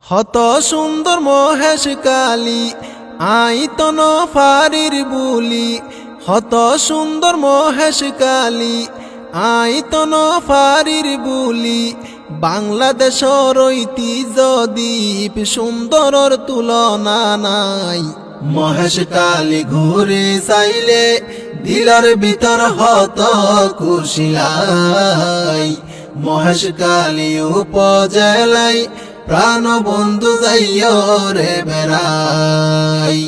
হত সুন্দর মহেশ কালী আইতন ফারির বুলি, হত সুন্দর মহেশ কালী আইতন ফারির বুলি। বাংলাদেশর ঐতিহ্য দ্বীপ সুন্দরর তুলনা নাই। মহেশ কালী ঘুরে চাইলে দিলার ভিতর হত খুশিলাই। মহেশ কালী উপজেলায় প্রাণ বন্ধু যাইও রে বেড়াই।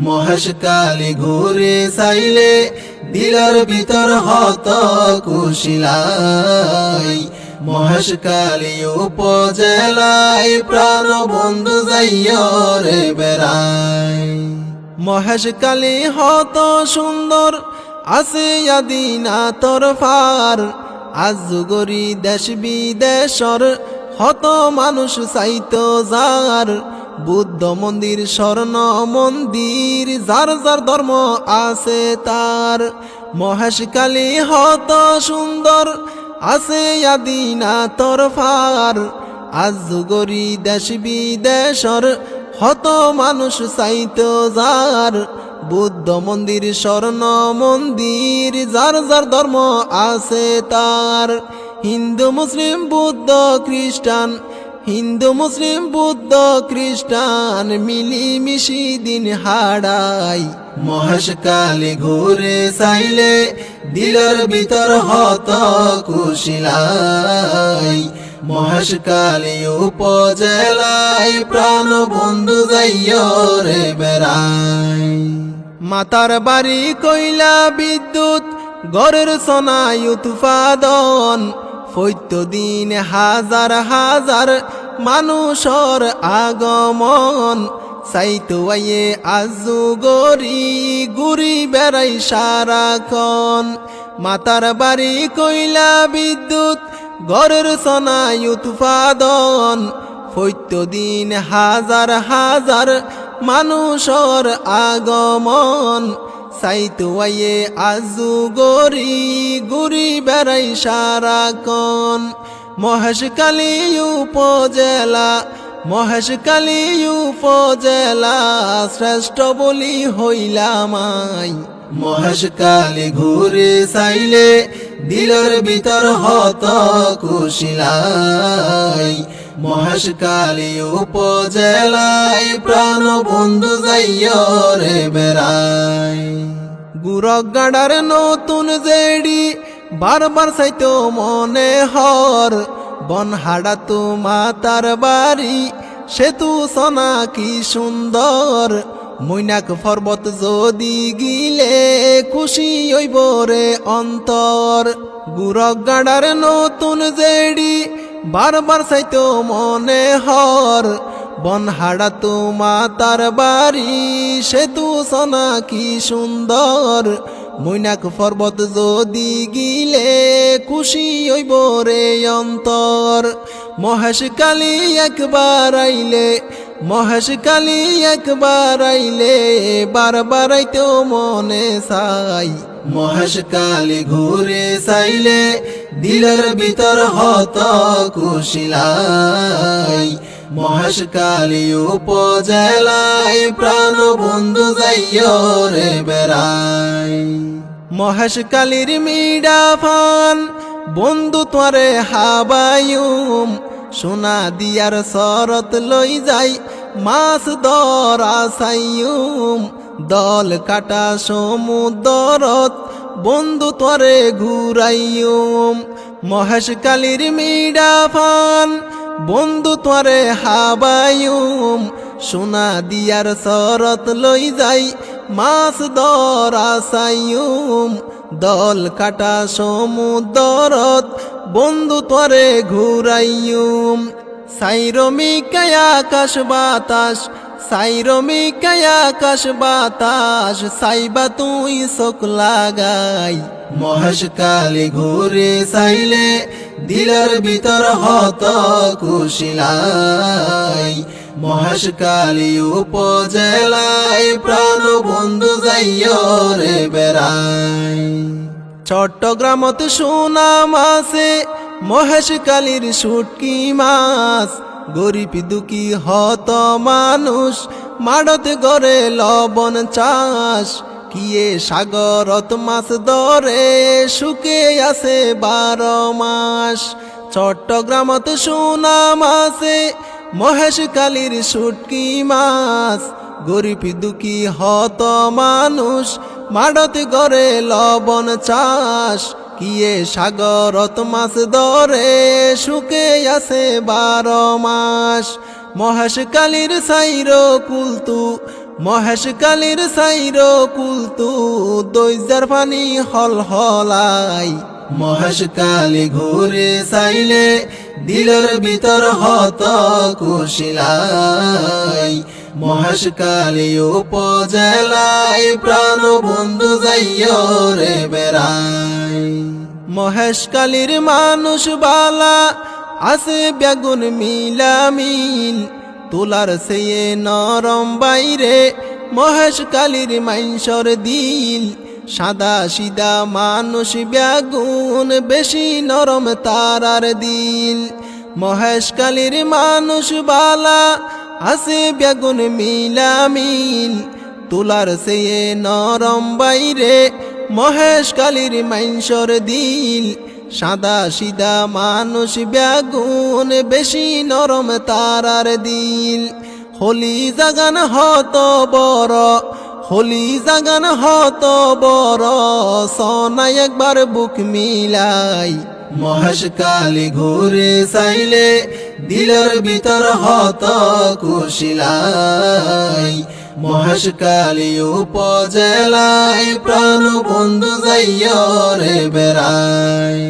মহেশ কালী ঘুরে চাইলে দিলার ভিতর হত খুশিলাই। মহেশ কালী উপজেলায় প্রাণ বন্ধু যাইও রে বেড়াই। মহেশ কালী হত সুন্দর আছে আদিনা তোর ফার। আজ যুগরি দেশ বিদেশর হত মানুষ চাইতো যার। বুদ্ধ মন্দির স্বর্ণ মন্দির যার যার ধর্ম আছে তার। মহেশ কালী হত সুন্দর আছে আদিনা তোর ফার। আজ যুগরি দেশ বিদেশর হত মানুষ চাইতো যার। বুদ্ধ মন্দির স্বর্ণ মন্দির যার যার ধর্ম আছে তার। হিন্দু মুসলিম বৌদ্ধ খ্রিস্টান, হিন্দু মুসলিম বৌদ্ধ খ্রিস্টান মিলিমিশি দিন হারাই। মহেশ কালী ঘুরে চাইলে দিলের ভিতর হত খুশিলাই। মহেশ কালী উপজেলায় প্রাণ বন্ধু যাইও রে বেড়াই। মাতার বাড়ি কইলা বিদ্যুৎ গড়ের সোনায় উৎপাদন। প্রত্যদিন হাজার হাজার মানুষর আগমন। চাইতো আইয়ে আজু গরি গুরি বেড়াই সারাক্ষণ। মাতার বাড়ি কইলা বিদ্যুৎ গড়ের সোনায় উৎপাদন। প্রত্যদিন হাজার হাজার মানুষর আগমন। চাইতো আইয়ে আজু গরি গুরি বেড়াই সারাক্ষণ। মহেশ কালী উপজেলা, মহেশ কালী উপজেলা শ্রেষ্ঠ বলি হইলামাই। মহেশ কালী ঘুরে চাইলে দিলের ভিতর হত খুশিলাই। মহেশ কালী উপজেলায় প্রাণ বন্ধু যাইও রে বেড়াই। গুরগাড়ার নতুন জেডি বারবার চাইতো মনে হর। বনহাড়া তো মাতার বাড়ি সেতু সোনা কি সুন্দর। মৈনাক পর্বত যদি গিলে খুশি হইব রে অন্তর। গুরগাড়ার নতুন জেডি বারবার চাইতো মনে হর। বনহাড়া তো মাতার বাড়ি সেতু সোনা কি সুন্দর। মৈনাক পর্বত যদি গিলে খুশি হইব রে অন্তর। মহেশ কালী একবার আইলে, মহেশ কালী একবার আইলে বারবার আইতো মনে চাই। মহেশ কালী ঘুরে চাইলে দিলের ভিতর হত খুশিলাই। মহেশ কালী উপজেলায় প্রাণ বন্ধু যাইও রে বেড়াই। মহেশ কালীর মিডা ফান বন্ধু তোরে হাবায়ুম। সোনা দিয়ার শরত লই যাই মাছ ধরা সাইয়ুম। দল কাটা সমুদ্রত বন্ধু তোরে ঘুরাইয়ুম। মহেশ কালীর মিডা ফান বন্ধু তোরে হাবায়ুম। সোনা দিয়ার শরত লই যাই মাছ ধরা সাইয়ুম। দল কাটা সমুদ্রত বন্ধু তোরে ঘুরাইয়ুম। সাইরমিকায় আকাশ বাতাস, সাইরমিকায় আকাশ বাতাস সাইবা তুই চোখ লাগাই। মহেশ কালী ঘুরে চাইলে দিলের ভিতর হত খুশিলাই। মহেশ কালী উপজেলায় প্রাণ বন্ধু যাইও রে বেড়াই। চট্টগ্রামত সুনাম আছে মহেশ কালীর শুটকি মাছ। গরিব দুঃখী হত মানুষ মাড়ত গড়ে লবণ চাষ কিয়ে সাগরত মাছ ধরে শুকে আছে 12 মাস চট্টগ্রামত সুনাম আছে মহেশখালীর শুটকি মাছ গরিব দুঃখী হত মানুষ মাড়ত গড়ে লবণ চাষ কিয়ে সাগরত মাছ ধরে শুকে আছে 12 মাস মহেশখালীর সাইর কুলতু মহেশখালীর সাইর কুলতু দইজার পানি হল হলাই মহেশখালী ঘুরে চাইলে দিলের ভিতর হত কুশিলাই মহেশখালী উপজেলায় প্রাণ বন্ধু যাইও রে বেড়াই মহেশখালীর মানুষ বালা আছে বেগুন মিলামিল তোলার সেয়ে নরম বাইরে মহেশখালীর মাইনসর দিল সাদা সিদা মানুষ বেগুন বেশি নরম তারার দিল মহেশখালীর মানুষ বালা আছে বেগুন মিলামিল তোলার সেয়ে নরম বাইরে মহেশখালীর মাইনসর দিল সাদা সিদা মানুষ বেগুন বেশি নরম তারার দিল হলি জাগান হত বড় হলি জাগান হত বড় সোনাই একবার বুক মিলাই মহেশখালী ঘুরে চাইলে দিলের ভিতর হত কুশিলাই মহেশখালী উপজেলায় প্রাণ বন্ধু যাইও রে বেড়াই।